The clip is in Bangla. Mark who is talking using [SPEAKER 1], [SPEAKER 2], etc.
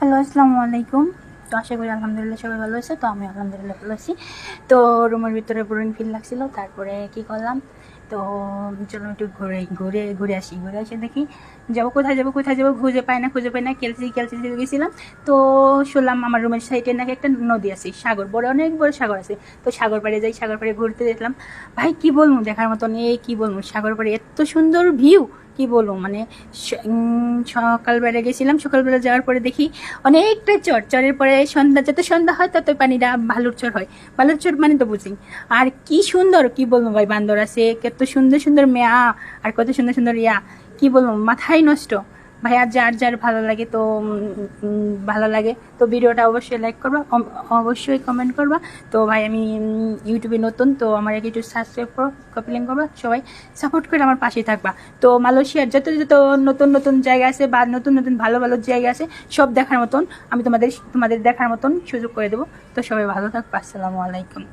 [SPEAKER 1] হ্যালো, আসসালামু আলাইকুম। তো আশা করি আলহামদুলিল্লাহ সবাই ভালো আছে। তো আমি আলহামদুলিল্লাহ ভালো আছি। তো রুমের ভিতরে বোরিং ফিল লাগছিল, তারপরে কি করলাম, তো চলো একটু ঘুরে আসি। ঘুরে আসে দেখি কোথায় যাবো খুঁজে পাই না। ক্যালসি গেছিলাম। তো শুনলাম আমার রুমের সাইডে নাকি একটা নদী আছে, সাগর, অনেক বড় সাগর আছে। তো সাগর পাড়ে যাই, সাগর পাড়ে ঘুরতে দেখলাম। ভাই কি বলবো, দেখার মতন, কি বলবো, সাগর পাড়ে এত সুন্দর ভিউ, কি বলবো মানে। সকালবেলা গেছিলাম, সকালবেলা যাওয়ার পরে দেখি অনেকটা চরের পরে যত সন্ধ্যা হয় তত পানিটা ভালুর চর হয়। ভালুর চর মানে তো বুঝি। আর কি সুন্দর, কি বলবো ভাই, বান্দর আছে কত সুন্দর সুন্দর মেয়া, আর কত সুন্দর সুন্দর কি বলবো, মাথায় নষ্ট ভাই। আর যার ভালো লাগে তো ভালো লাগে তো ভিডিওটা অবশ্যই লাইক করবা, অবশ্যই কমেন্ট করবা। তো ভাই আমি ইউটিউবে নতুন, তো আমার একটু সাবস্ক্রাইব করো, কপি লিঙ্ক করবা, সবাই সাপোর্ট করে আমার পাশে থাকবা। তো মালয়েশিয়ার যত নতুন নতুন জায়গা আছে বা নতুন নতুন ভালো ভালো জায়গা আছে, সব দেখার মতন আমি তোমাদের দেখার মতন সুযোগ করে দেবো। তো সবাই ভালো থাকবা। আসসালামু আলাইকুম।